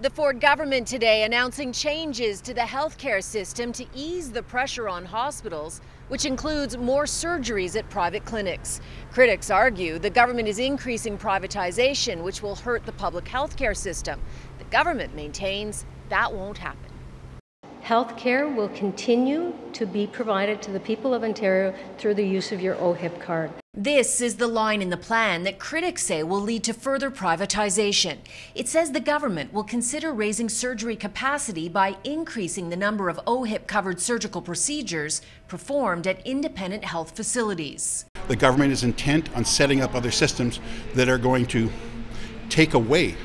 The Ford government today announcing changes to the healthcare system to ease the pressure on hospitals, which includes more surgeries at private clinics. Critics argue the government is increasing privatization, which will hurt the public healthcare system. The government maintains that won't happen. Healthcare will continue to be provided to the people of Ontario through the use of your OHIP card. This is the line in the plan that critics say will lead to further privatization. It says the government will consider raising surgery capacity by increasing the number of OHIP-covered surgical procedures performed at independent health facilities. The government is intent on setting up other systems that are going to take away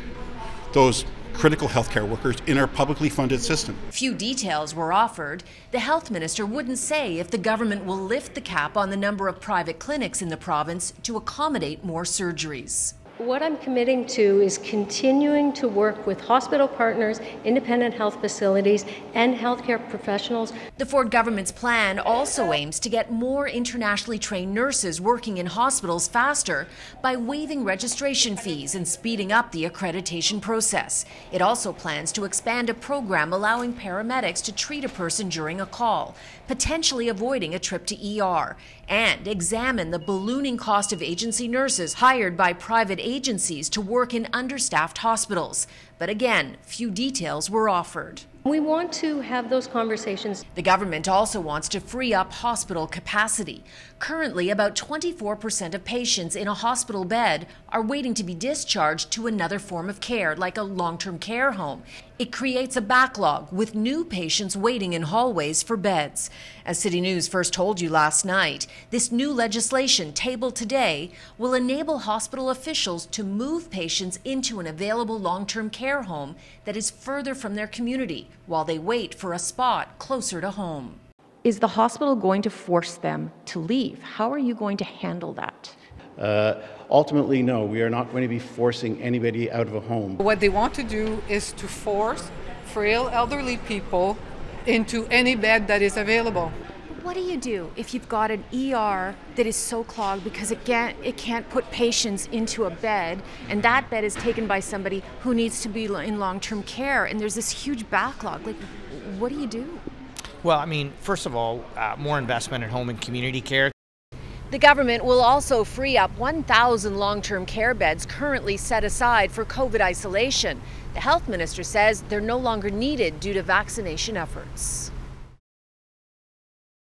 those critical healthcare workers in our publicly funded system. Few details were offered. The health minister wouldn't say if the government will lift the cap on the number of private clinics in the province to accommodate more surgeries. What I'm committing to is continuing to work with hospital partners, independent health facilities, and healthcare professionals. The Ford government's plan also aims to get more internationally trained nurses working in hospitals faster by waiving registration fees and speeding up the accreditation process. It also plans to expand a program allowing paramedics to treat a person during a call, potentially avoiding a trip to ER, and examine the ballooning cost of agency nurses hired by private agencies to work in understaffed hospitals. But again, few details were offered. We want to have those conversations. The government also wants to free up hospital capacity. Currently, about 24% of patients in a hospital bed are waiting to be discharged to another form of care, like a long-term care home. It creates a backlog with new patients waiting in hallways for beds. As CityNews first told you last night, this new legislation tabled today will enable hospital officials to move patients into an available long-term care home that is further from their community while they wait for a spot closer to home. Is the hospital going to force them to leave? How are you going to handle that? Ultimately, no, we are not going to be forcing anybody out of a home. What they want to do is to force frail elderly people into any bed that is available. What do you do if you've got an ER that is so clogged because it can't put patients into a bed, and that bed is taken by somebody who needs to be in long-term care, and there's this huge backlog? Like, what do you do? Well, I mean, first of all, more investment at home and community care. The government will also free up 1,000 long-term care beds currently set aside for COVID isolation. The health minister says they're no longer needed due to vaccination efforts.